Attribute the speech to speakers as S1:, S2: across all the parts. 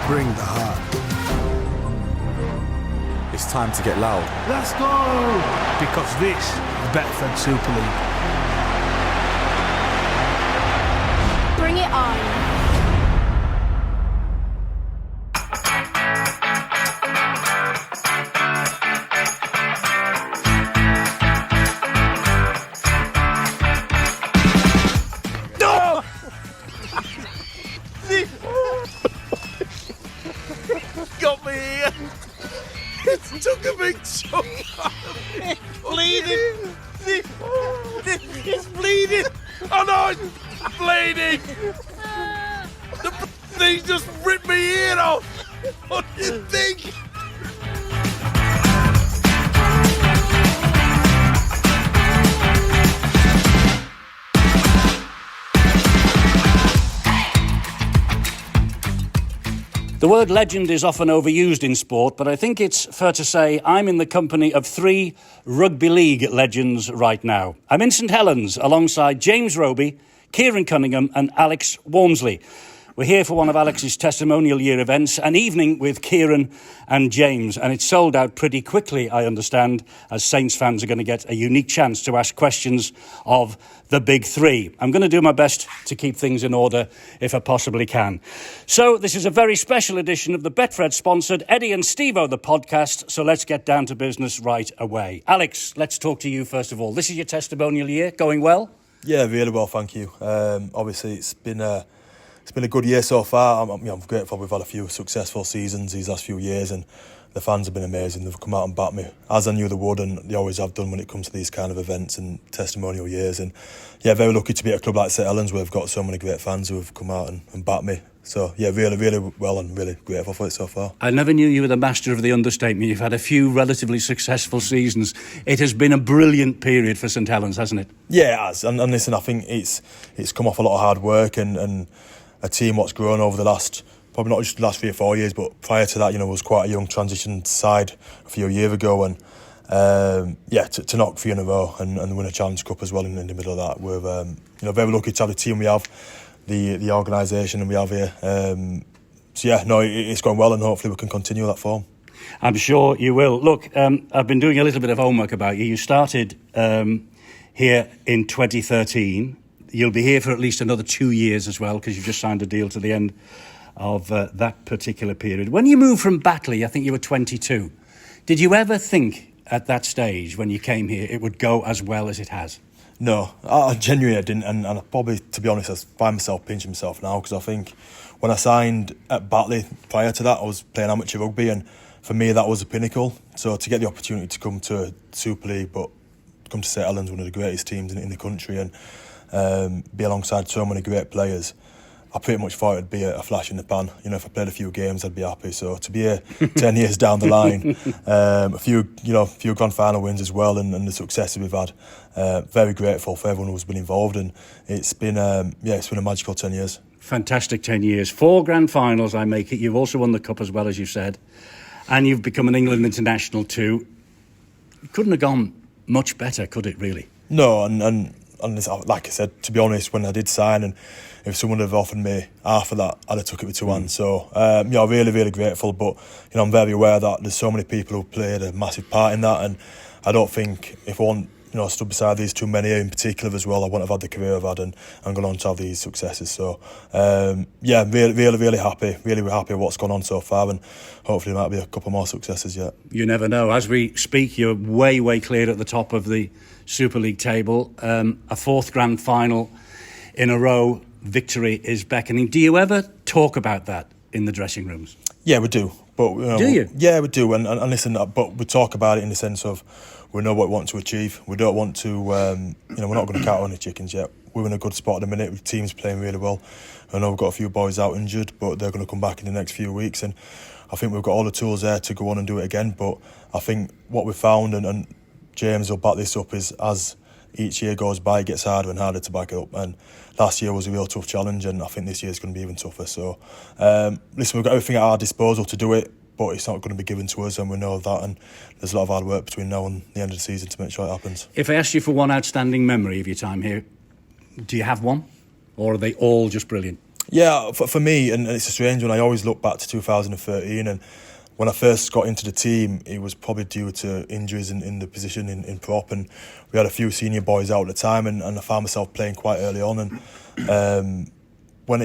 S1: bring the heart.
S2: It's time to get loud.
S3: Let's go! Because this is Betfred Super League.
S4: Bring it on.
S5: Got me here. It took a big chunk out of me. Bleeding. It's bleeding. Oh no, it's bleeding. The thing just ripped me ear off. What do you think?
S6: The word legend is often overused in sport, but I think it's fair to say I'm in the company of three rugby league legends right now. I'm in St Helens alongside James Roby, Keiron Cunningham and Alex Walmsley. We're here for one of Alex's testimonial year events, an evening with Keiron and James, and it's sold out pretty quickly, I understand, as Saints fans are going to get a unique chance to ask questions of the big three. I'm going to do my best to keep things in order if I possibly can. So this is a very special edition of the Betfred-sponsored Eddie and Stevo, the podcast, so let's get down to business right away. Alex, let's talk to you first of all. This is your testimonial year, going well?
S2: Yeah, really well, thank you. Obviously, it's been a good year so far. I'm grateful we've had a few successful seasons these last few years, and the fans have been amazing. They've come out and backed me, as I knew they would, and they always have done when it comes to these kind of events and testimonial years. And yeah, very lucky to be at a club like St Helens where we've got so many great fans who have come out and backed me. So yeah, really well and really grateful for it so far. I
S6: never knew you were the master of the understatement. You've had a few relatively successful seasons. It has been a brilliant period for St Helens, hasn't it?
S2: Yeah, it has. And listen, I think it's come off a lot of hard work and a team what's grown over the last, probably not just the last 3 or 4 years, but prior to that, was quite a young transition side a few years ago, and to knock 3 in a row and win a Challenge Cup as well in the middle of that, we're very lucky to have the team we have, the organisation and we have here. It's going well, and hopefully we can continue that form.
S6: I'm sure you will. Look, I've been doing a little bit of homework about you. You started here in 2013. You'll be here for at least another 2 years as well, because you've just signed a deal to the end of that particular period. When you moved from Batley, I think you were 22. Did you ever think at that stage when you came here it would go as well as it has?
S2: No, I genuinely didn't, and I probably, to be honest, I find myself pinching myself now, because I think when I signed at Batley, prior to that I was playing amateur rugby, and for me that was the pinnacle. So to get the opportunity to come to Super League, but come to St Helens, one of the greatest teams in the country, and be alongside so many great players, I pretty much thought it'd be a flash in the pan. If I played a few games, I'd be happy. So to be here 10 years down the line, a few grand final wins as well, and the successes we've had, very grateful for everyone who's been involved, and it's been a magical 10 years.
S6: Fantastic 10 years. 4 grand finals, I make it. You've also won the cup as well, as you said, and you've become an England international too. Couldn't have gone much better, could it really?
S2: No, and like I said, to be honest, when I did sign, and if someone had offered me half of that, I'd have took it with 2 hands. So, really grateful. But I'm very aware that there's so many people who played a massive part in that, and I don't think if I want, stood beside these too many in particular as well, I wouldn't have had the career I've had and gone on to have these successes. So, really happy. Really happy with what's gone on so far, and hopefully there might be a couple more successes yet.
S6: You never know. As we speak, you're way clear at the top of the Super League table. A 4th grand final in a row victory is beckoning. Do you ever talk about that in the dressing rooms?
S2: Yeah, we do. But
S6: do you?
S2: Yeah, we do. And listen, but we talk about it in the sense of we know what we want to achieve. We don't want to, we're not going to count on the chickens yet. We're in a good spot at the minute. The team's playing really well. I know we've got a few boys out injured, but they're going to come back in the next few weeks, and I think we've got all the tools there to go on and do it again. But I think what we've found, and James will back this up, is as each year goes by, it gets harder and harder to back it up. And last year was a real tough challenge, and I think this year's going to be even tougher. So, listen, we've got everything at our disposal to do it, but it's not going to be given to us, and we know that. And there's a lot of hard work between now and the end of the season to make sure it happens.
S6: If I asked you for one outstanding memory of your time here, do you have one? Or are they all just brilliant?
S2: Yeah, for me, and it's a strange one, I always look back to 2013, and when I first got into the team, it was probably due to injuries in the position in prop, and we had a few senior boys out at the time, and I found myself playing quite early on, and when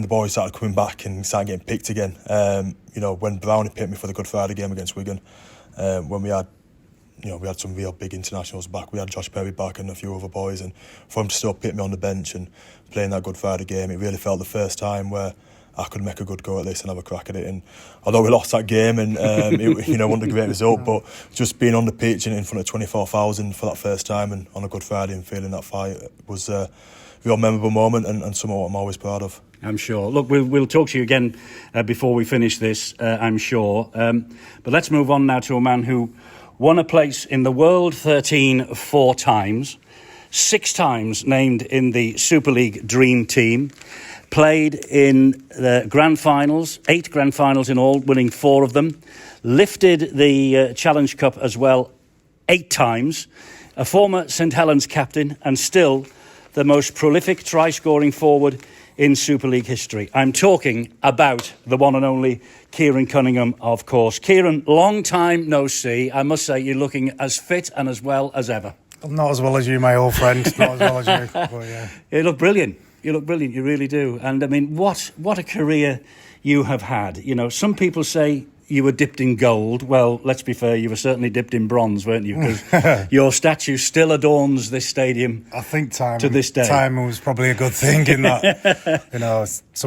S2: the boys started coming back and started getting picked again, when Brownie picked me for the Good Friday game against Wigan, when we had some real big internationals back. We had Josh Perry back and a few other boys, and for him to still pick me on the bench and playing that Good Friday game, it really felt the first time where I could make a good go at this and have a crack at it. And although we lost that game and it wasn't a great result, but just being on the pitch and in front of 24,000 for that first time and on a Good Friday and feeling that fight was a real memorable moment and something I'm always proud of.
S6: I'm sure. Look, we'll talk to you again before we finish this, I'm sure. But let's move on now to a man who won a place in the World 13 4 times, 6 times named in the Super League Dream Team, played in the Grand Finals, 8 Grand Finals in all, winning 4 of them, lifted the Challenge Cup as well 8 times, a former St Helens captain and still the most prolific try-scoring forward in Super League history. I'm talking about the one and only Keiron Cunningham, of course. Keiron, long time no see. I must say you're looking as fit and as well as ever.
S1: Not as well as you, my old friend. Not as well as you. But yeah.
S6: You look brilliant. You look brilliant. You really do. And I mean, what a career you have had. You know, some people say you were dipped in gold. Well, let's be fair, you were certainly dipped in bronze, weren't you? Because your statue still adorns this stadium.
S1: I think time
S6: to this day.
S1: Time was probably a good thing in that.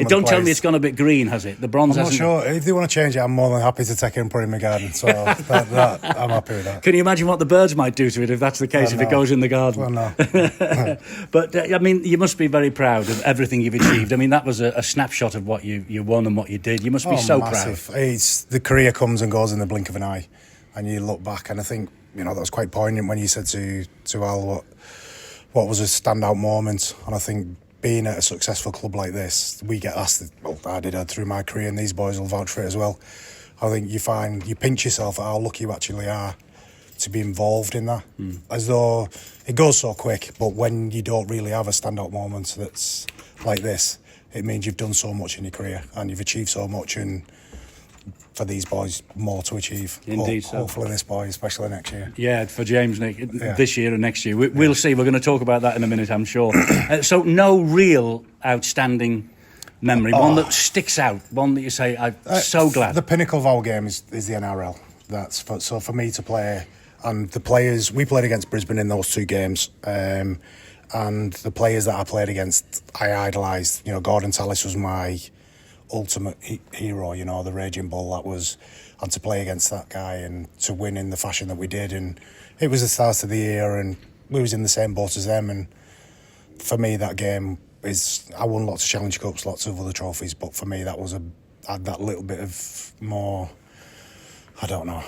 S6: Don't tell me it's gone a bit green, has it? The bronze
S1: I'm
S6: hasn't.
S1: not sure. If they want to change it, I'm more than happy to take it and put it in my garden. So that I'm happy with that.
S6: Can you imagine what the birds might do to it if that's the case, if it goes in the garden?
S1: Well, no.
S6: But, I mean, you must be very proud of everything you've achieved. I mean, that was a snapshot of what you won and what you did. You must be so
S1: massive.
S6: proud.
S1: The career comes and goes in the blink of an eye, and you look back, and I think that was quite poignant when you said to Al what was a standout moment. And I think being at a successful club like this, we get asked. Well, I did through my career, and these boys will vouch for it as well. I think you pinch yourself at how lucky you actually are to be involved in that. As though it goes so quick, but when you don't really have a standout moment that's like this, it means you've done so much in your career and you've achieved so much, and for these boys, more to achieve.
S6: Indeed, so.
S1: Hopefully this boy, especially next year.
S6: Yeah, for James, Nick, this year and next year. We'll see. We're going to talk about that in a minute, I'm sure. So no real outstanding memory, one that sticks out, one that you say, I'm so glad.
S1: The pinnacle of our game is the NRL. So for me to play, and the players, we played against Brisbane in those 2 games, and the players that I played against, I idolised. Gordon Tallis was my ultimate hero, the raging bull that was, and to play against that guy and to win in the fashion that we did, and it was the start of the year and we was in the same boat as them, and for me that game is, I won lots of Challenge Cups, lots of other trophies, but for me that was had that little bit of more, I don't know,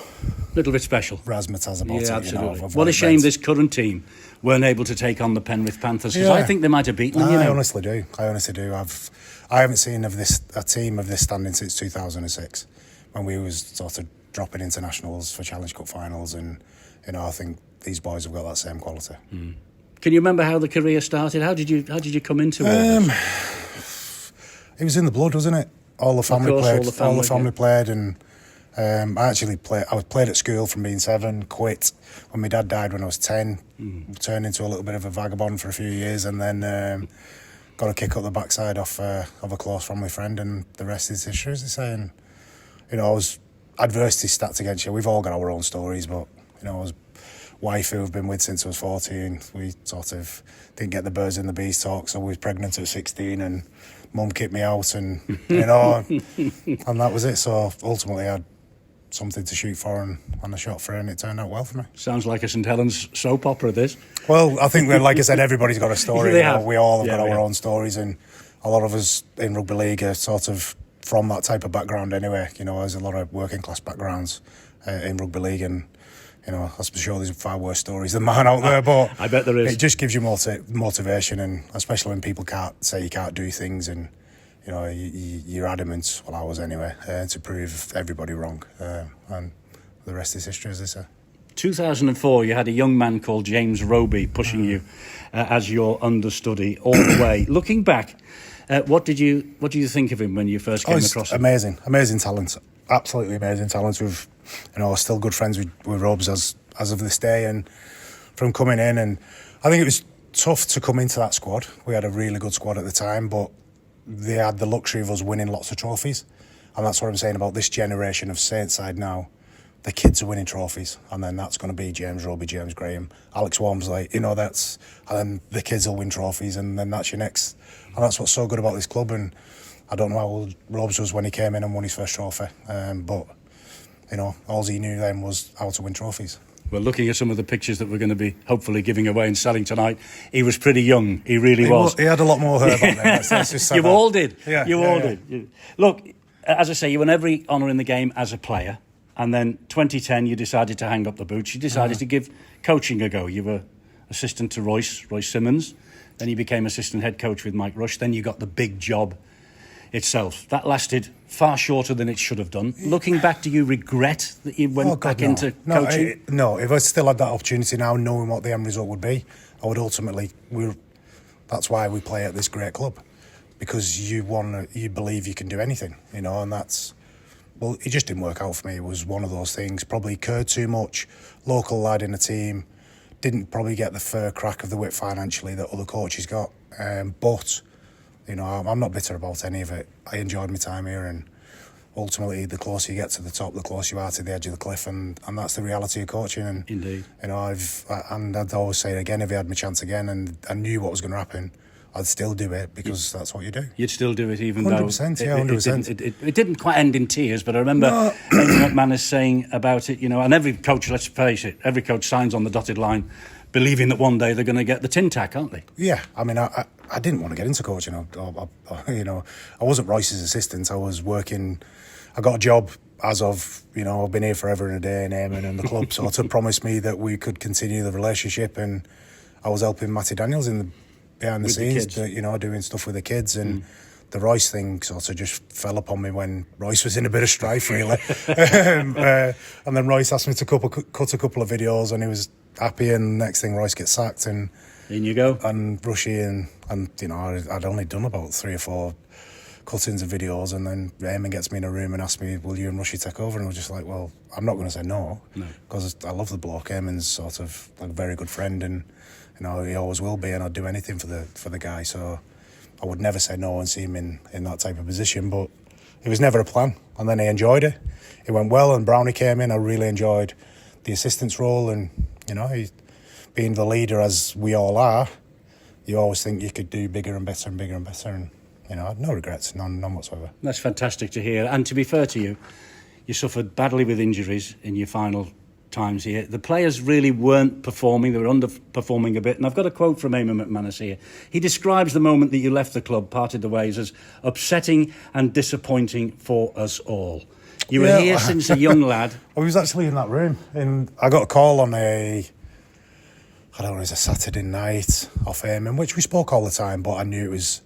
S6: little bit special
S1: razzmatazz about it.
S6: Absolutely. What a shame this current team weren't able to take on the Penrith Panthers, because I think they might have beaten them.
S1: I honestly do. I haven't seen a team of this standing since 2006, when we was sort of dropping internationals for Challenge Cup finals, and I think these boys have got that same quality.
S6: Can you remember how the career started? How did you come into it?
S1: It was in the blood, wasn't it? All the family played. All the family played, and I played at school from being 7. Quit when my dad died when I was 10. Turned into a little bit of a vagabond for a few years, and then got a kick up the backside of a close family friend, and the rest is history, as they say. And adversity stats against you. We've all got our own stories, but I was wife who I've been with since I was 14. We sort of didn't get the birds and the bees talk, so we was pregnant at 16, and mum kicked me out, and and that was it. So ultimately, I had something to shoot for, and I shot for it, and it turned out well for me.
S6: Sounds like a St Helens soap opera, this.
S1: Well, I think that, like I said, everybody's got a story. We all have got our own stories, and a lot of us in rugby league are sort of from that type of background anyway. There's a lot of working class backgrounds in rugby league, and I'm sure there's far worse stories than mine out there, but
S6: I bet there is.
S1: It just gives you motivation, and especially when people say you can't do things, and you're adamant, well I was anyway, to prove everybody wrong, and the rest is history, as they say.
S6: 2004, you had a young man called James Roby pushing you as your understudy all the way. Looking back What did you think of him when you first came across him?
S1: Amazing talent, absolutely amazing talent. We've, still good friends with Robs as of this day, and from coming in, and I think it was tough to come into that squad. We had a really good squad at the time, but they had the luxury of us winning lots of trophies, and that's what I'm saying about this generation of Saints side now. The kids are winning trophies, and then that's going to be James Roby, James Graham, Alex Walmsley. And then the kids will win trophies, and then that's your next. And that's what's so good about this club. And I don't know how old Robs was when he came in and won his first trophy, but all he knew then was how to win trophies.
S6: Well, looking at some of the pictures that we're going to be hopefully giving away and selling tonight, he was pretty young. He really was.
S1: He had a lot more hair back then. Let's just say
S6: you
S1: that.
S6: all did.
S1: Yeah,
S6: you all did. Look, as I say, you won every honour in the game as a player. And then 2010, you decided to hang up the boots. You decided to give coaching a go. You were assistant to Royce Simmons. Then you became assistant head coach with Mike Rush. Then you got the big job itself. That lasted far shorter than it should have done. Looking back, do you regret that you went back into coaching?
S1: No, if I still had that opportunity now, knowing what the end result would be, I would ultimately... That's why we play at this great club. Because you believe you can do anything, and that's... Well, it just didn't work out for me. It was one of those things. Probably cared too much. Local lad in the team. Didn't probably get the fair crack of the whip financially that other coaches got. But, I'm not bitter about any of it. I enjoyed my time here, and ultimately, the closer you get to the top, the closer you are to the edge of the cliff, and that's the reality of coaching. And
S6: indeed,
S1: I'd always say it again, if I had my chance again, and I knew what was going to happen, I'd still do it because that's what you do.
S6: You'd still do it even
S1: 100%,
S6: though...
S1: 100%.
S6: It didn't quite end in tears, but I remember McManus saying about it, and every coach, let's face it, every coach signs on the dotted line believing that one day they're going to get the tin tack, aren't they?
S1: Yeah, I mean, I didn't want to get into coaching. I wasn't Royce's assistant. I was working... I got a job as of, I've been here forever and a day in Eamon and the club sort of promised me that we could continue the relationship, and I was helping Matty Daniels behind the scenes, doing stuff with the kids, and the Royce thing sort of just fell upon me when Royce was in a bit of strife, really. And then Royce asked me to cut a couple of videos, and he was happy, and next thing Royce gets sacked, and
S6: in you go.
S1: And Rushy, and I'd only done about 3 or 4 cuttings of videos, and then Eamon gets me in a room and asks me, will you and Rushy take over? And I was just like, well, I'm not going to say no, because I love the bloke. Eamon's sort of like a very good friend, and he always will be, and I'd do anything for the guy. So I would never say no and see him in that type of position. But it was never a plan. And then he enjoyed it. It went well, and Brownie came in. I really enjoyed the assistant's role, and he, being the leader as we all are, you always think you could do bigger and better and bigger and better. And I had no regrets, none whatsoever.
S6: That's fantastic to hear. And to be fair to you, you suffered badly with injuries in your final times here. The players really weren't performing. They were underperforming a bit. And I've got a quote from Eamon McManus here. He describes the moment that you left the club, parted the ways, as upsetting and disappointing for us all. You were here since a young lad.
S1: I was actually in that room, and I got a call on it was a Saturday night off Eamon, which we spoke all the time, but I knew it was,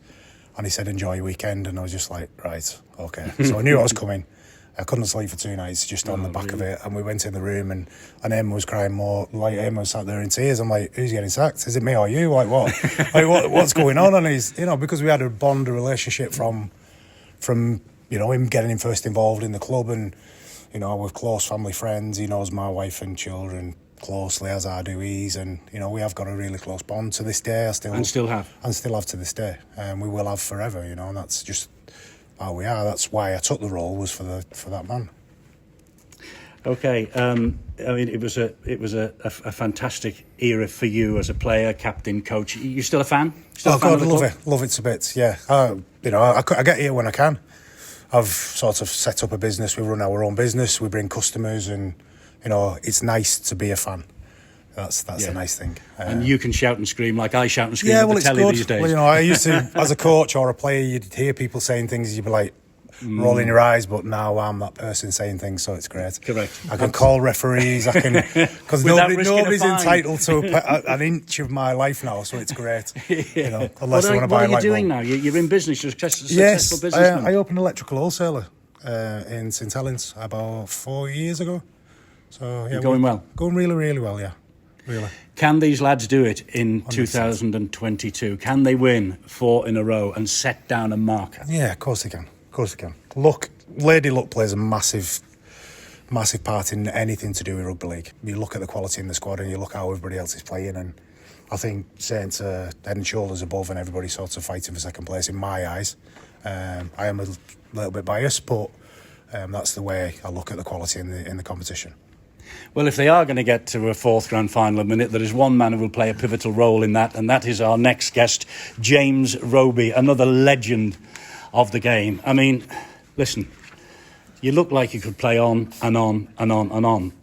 S1: and he said, enjoy your weekend, and I was just like, right, okay. So I knew I was coming. I couldn't sleep for 2 nights just on the back of it, and we went in the room, and Emma was crying more. Like, Emma sat there in tears. I'm like, who's getting sacked? Is it me or you? Like, what? What's going on? And he's, because we had a bond, a relationship from him getting him first involved in the club, and we're close family friends. He knows my wife and children closely, as I do his, and we have got a really close bond to this day. I still have to this day, and we will have forever. And that's just how we are. That's why I took the role, was for that man.
S6: Okay, I mean, it was a fantastic era for you as a player, captain, coach. You still a fan?
S1: Love it to bits. Yeah, I get here when I can. I've sort of set up a business. We run our own business. We bring customers, and it's nice to be a fan. That's a nice thing.
S6: And you can shout and scream like I shout and scream at the telly these days.
S1: Well, I used to, as a coach or a player, you'd hear people saying things, you'd be like rolling your eyes, but now I'm that person saying things, so it's great.
S6: Correct.
S1: I can call referees, because nobody's entitled to an inch of my life now, so it's great. Unless they want to buy a light bulb.
S6: What are you doing now? You're in business, you're a successful businessman.
S1: I opened an electrical wholesaler in St Helens about 4 years ago. So yeah,
S6: going well?
S1: Going really, really well, yeah. Really.
S6: Can these lads do it in 2022? Can they win 4 in a row and set down a marker?
S1: Yeah, of course they can. Of course they can. Lady luck plays a massive part in anything to do with rugby league. You look at the quality in the squad and you look how everybody else is playing, and I think Saints are head and shoulders above, and everybody's sort of fighting for second place in my eyes. I am a little bit biased, but that's the way I look at the quality in the competition.
S6: Well, if they are going to get to a 4th grand final minute, there is one man who will play a pivotal role in that, and that is our next guest, James Roby, another legend of the game. I mean, listen, you look like you could play on and on and on and on.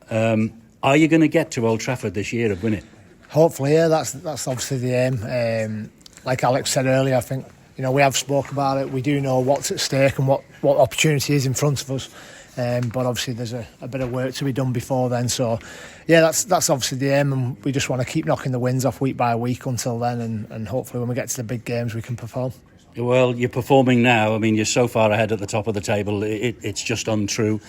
S6: Are you going to get to Old Trafford this year and win it?
S7: Hopefully, yeah. That's obviously the aim. Like Alex said earlier, I think we have spoke about it. We do know what's at stake and what opportunity is in front of us. But obviously there's a bit of work to be done before then. So, yeah, that's obviously the aim, and we just want to keep knocking the wins off week by week until then, and hopefully when we get to the big games we can perform.
S6: Well, you're performing now. I mean, you're so far ahead at the top of the table, it's just untrue.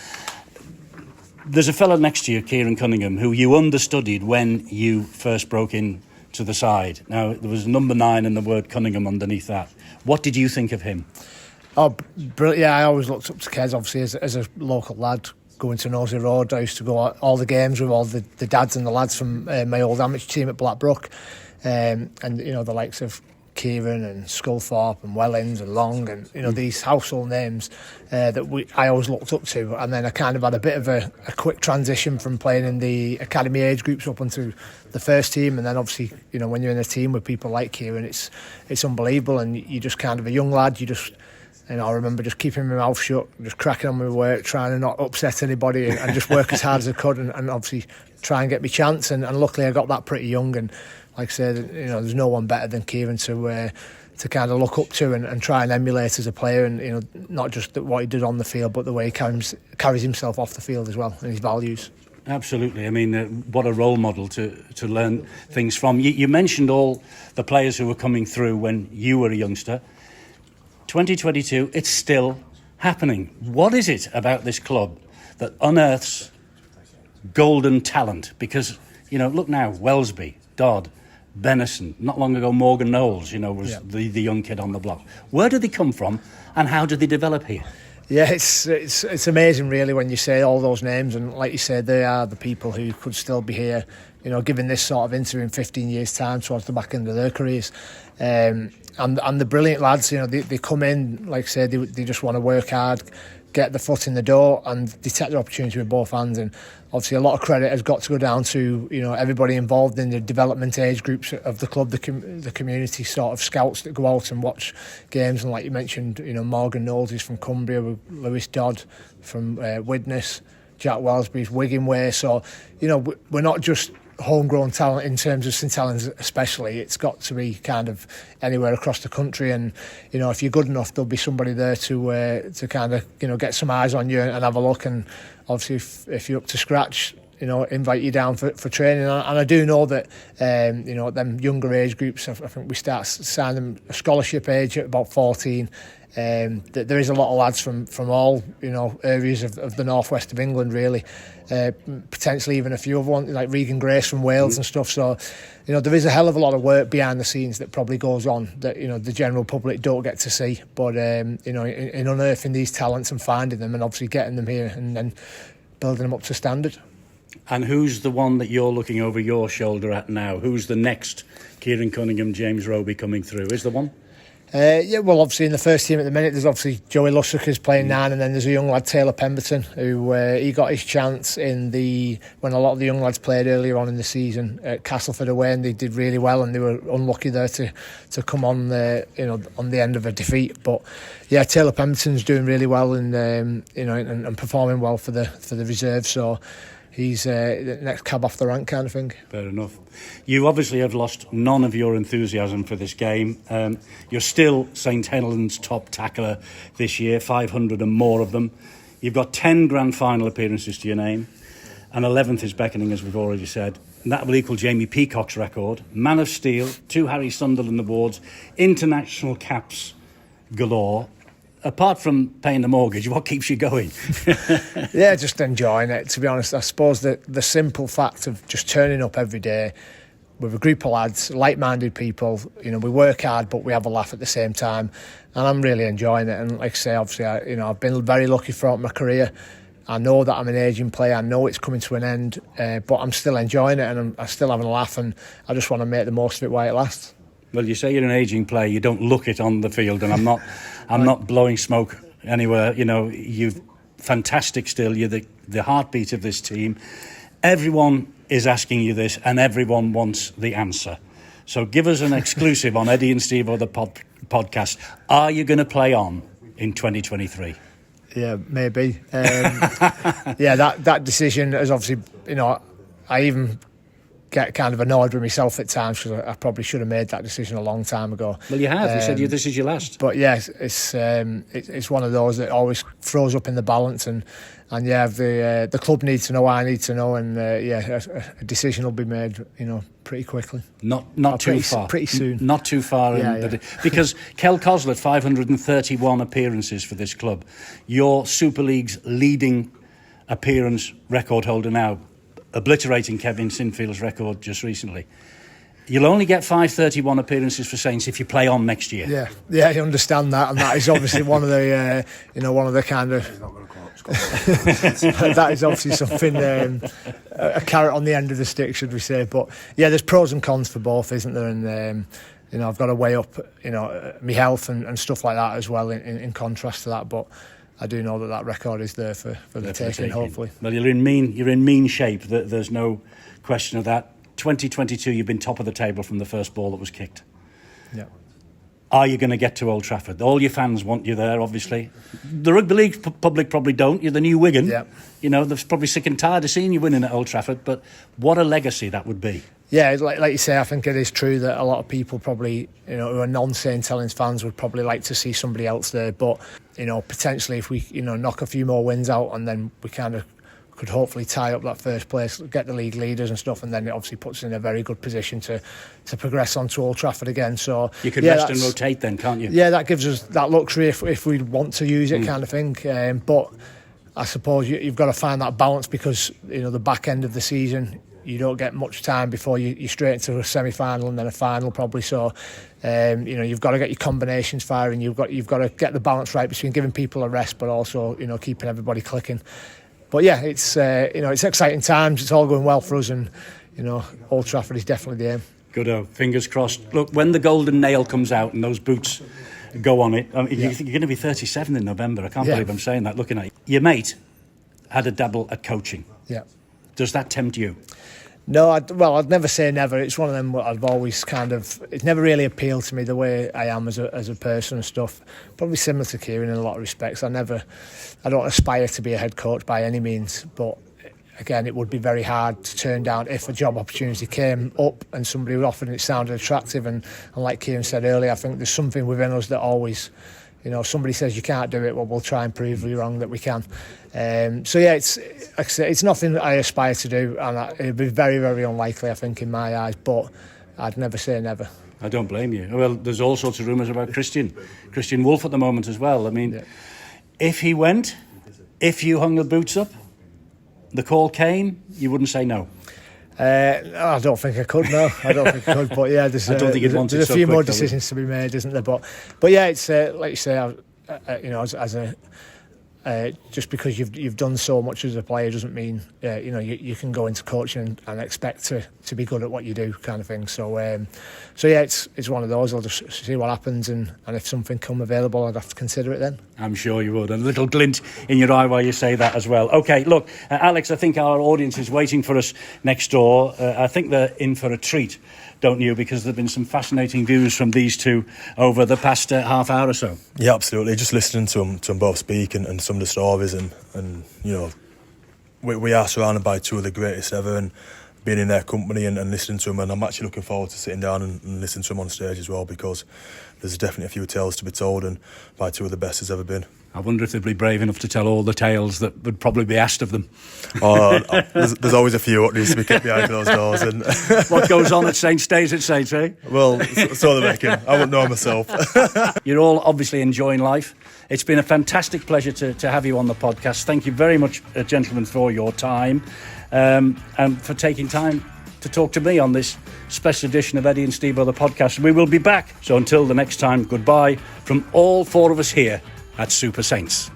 S6: There's a fella next to you, Keiron Cunningham, who you understudied when you first broke in to the side. Now, there was number 9 and the word Cunningham underneath that. What did you think of him?
S7: Oh, brilliant. Yeah, I always looked up to Kez, obviously, as a local lad going to Nosey Road. I used to go all the games with all the dads and the lads from my old amateur team at Blackbrook. And, the likes of Keiron and Sculthorpe and Wellings and Long and, these household names that I always looked up to. And then I kind of had a bit of a quick transition from playing in the academy age groups up onto the first team. And then obviously, when you're in a team with people like Keiron, it's unbelievable. And you're just kind of a young lad. I remember just keeping my mouth shut, just cracking on my work, trying to not upset anybody and just work as hard as I could and obviously try and get my chance. And luckily I got that pretty young. And like I said, there's no one better than Keiron to kind of look up to and try and emulate as a player. And, not just what he did on the field, but the way he carries himself off the field as well and his values. Absolutely.
S6: I mean, what a role model to learn things from. You mentioned all the players who were coming through when you were a youngster. 2022, it's still happening. What is it about this club that unearths golden talent? Because, look now, Wellesby, Dodd, Benison, not long ago Morgan Knowles, was the young kid on the block. Where do they come from and how do they develop here?
S7: Yeah, it's amazing really when you say all those names, and like you said, they are the people who could still be here, given this sort of interview in 15 years' time towards the back end of their careers. And the brilliant lads, they come in, like I said, they just want to work hard, get the foot in the door and they take the opportunity with both hands. And obviously a lot of credit has got to go down to everybody involved in the development age groups of the club, the community sort of scouts that go out and watch games. And like you mentioned, Morgan Knowles is from Cumbria, with Lewis Dodd from Widnes, Jack Wellesby's Wigan Way. So we're not just homegrown talent in terms of St Helens especially. It's got to be kind of anywhere across the country, and if you're good enough there'll be somebody there to kind of get some eyes on you and have a look. And obviously if you're up to scratch, invite you down for training. And I do know that them younger age groups, I think we start signing them a scholarship age at about 14. That there is a lot of lads from all areas of the northwest of England really, potentially even a few other ones like Regan Grace from Wales and stuff. So there is a hell of a lot of work behind the scenes that probably goes on that the general public don't get to see. But in unearthing these talents and finding them and obviously getting them here and then building them up to standard.
S6: And who's the one that you're looking over your shoulder at now? Who's the next Keiron Cunningham, James Roby coming through? Is there one?
S7: Well, obviously in the first team at the minute, there's obviously Joey Lussaker's playing 9, and then there's a young lad, Taylor Pemberton, who he got his chance when a lot of the young lads played earlier on in the season at Castleford away, and they did really well, and they were unlucky there to come on on the end of a defeat. But yeah, Taylor Pemberton's doing really well and performing well for the reserve. So he's the next cab off the rank kind of thing.
S6: Fair enough. You obviously have lost none of your enthusiasm for this game. You're still St Helens' top tackler this year, 500 and more of them. You've got 10 grand final appearances to your name, and 11th is beckoning, as we've already said. And that will equal Jamie Peacock's record. Man of Steel, 2 Harry Sunderland awards, international caps galore. apart from paying the mortgage, what keeps you going?
S7: Yeah, just enjoying it, to be honest. I suppose the simple fact of just turning up every day with a group of lads, like-minded people, we work hard but we have a laugh at the same time, and I'm really enjoying it. And like I say, obviously, I've been very lucky throughout my career. I know that I'm an ageing player, I know it's coming to an end, but I'm still enjoying it, and I'm still having a laugh, and I just want to make the most of it while it lasts.
S6: Well, you say you're an ageing player, you don't look it on the field, and I'm not blowing smoke anywhere. You're fantastic still. You're the heartbeat of this team. Everyone is asking you this, and everyone wants the answer. So give us an exclusive on Eddie and Stevo, the podcast. Are you going to play on in 2023?
S7: Yeah, maybe. That decision is obviously, I even get kind of annoyed with myself at times because I probably should have made that decision a long time ago.
S6: Well, you have. You said this is your last.
S7: But yeah, it's one of those that always throws up in the balance, and the club needs to know, I need to know, and a decision will be made, pretty quickly.
S6: Not too
S7: pretty,
S6: far.
S7: Pretty soon.
S6: Not too far. Because Kel Coslet, 531 appearances for this club. You're Super League's leading appearance record holder now, obliterating Kevin Sinfield's record just recently. You'll only get 531 appearances for Saints if you play on next year.
S7: Yeah, I understand that, and that is obviously one of the kind of. That is obviously something, a carrot on the end of the stick, should we say? But yeah, there's pros and cons for both, isn't there? And I've got to weigh up, my health and stuff like that as well. In contrast to that, but I do know that record is there for the taking, hopefully.
S6: Well, you're in mean shape. There's no question of that. 2022, you've been top of the table from the first ball that was kicked.
S7: Yeah.
S6: Are you going to get to Old Trafford? All your fans want you there, obviously. The rugby league public probably don't. You're the new Wigan.
S7: Yeah.
S6: They're probably sick and tired of seeing you winning at Old Trafford. But what a legacy that would be.
S7: Yeah, like you say, I think it is true that a lot of people probably, who are non-St Helens fans would probably like to see somebody else there. But, potentially if we, knock a few more wins out, and then we kind of could hopefully tie up that first place, get the league leaders and stuff, and then it obviously puts us in a very good position to progress onto Old Trafford again. So
S6: you could rest and rotate then, can't you?
S7: Yeah, that gives us that luxury if we want to use it, kind of thing. But I suppose you've got to find that balance, because the back end of the season, you don't get much time before you're straight into a semi-final and then a final probably. So you've got to get your combinations firing. You've got to get the balance right between giving people a rest but also keeping everybody clicking. But yeah, it's exciting times. It's all going well for us, and Old Trafford is definitely the aim.
S6: Good. Fingers crossed. Look, when the golden nail comes out and those boots go on it, you're going to be 37 in November. I can't believe I'm saying that. Looking at you, your mate had a dabble at coaching.
S7: Yeah.
S6: Does that tempt you?
S7: No, I'd never say never. It's one of them I've always it's never really appealed to me the way I am as a person and stuff. Probably similar to Keiron in a lot of respects. I don't aspire to be a head coach by any means, but again, it would be very hard to turn down if a job opportunity came up and somebody offered and it sounded attractive. And like Keiron said earlier, I think there's something within us that always, somebody says you can't do it, well, we'll try and prove you wrong that we can. So yeah, it's nothing that I aspire to do, and it'd be very, very unlikely, I think, in my eyes. But I'd never say never.
S6: I don't blame you. Well, there's all sorts of rumours about Christian Wolf at the moment as well. I mean, if he went, if you hung the boots up, the call came, you wouldn't say no.
S7: I don't think I could. No, I don't think I could. But yeah, there's a few more decisions to be made, isn't there? But yeah, it's like you say, as a just because you've done so much as a player doesn't mean you can go into coaching and expect to be good at what you do, kind of thing. So yeah, it's one of those. I'll just see what happens, and if something come available, I'd have to consider it then.
S6: I'm sure you would. And a little glint in your eye while you say that as well. Okay, look, Alex, I think our audience is waiting for us next door. I think they're in for a treat, don't you? Because there have been some fascinating views from these two over the past half hour or so.
S2: Yeah, absolutely. Just listening to them both speak and some of the stories, and we are surrounded by two of the greatest ever, and being in their company and listening to them, and I'm actually looking forward to sitting down and listening to them on stage as well, because there's definitely a few tales to be told, and by two of the best there's ever been.
S6: I wonder if they'd be brave enough to tell all the tales that would probably be asked of them.
S2: There's always a few what needs to be kept behind those doors. And
S6: What goes on at Saint stays at Saint, eh?
S2: well, so they reckon. I wouldn't know myself.
S6: You're all obviously enjoying life. It's been a fantastic pleasure to have you on the podcast. Thank you very much, gentlemen, for your time and for taking time to talk to me on this special edition of Eddie and Stevo, the podcast. We will be back. So until the next time, goodbye from all four of us here at Super Saints.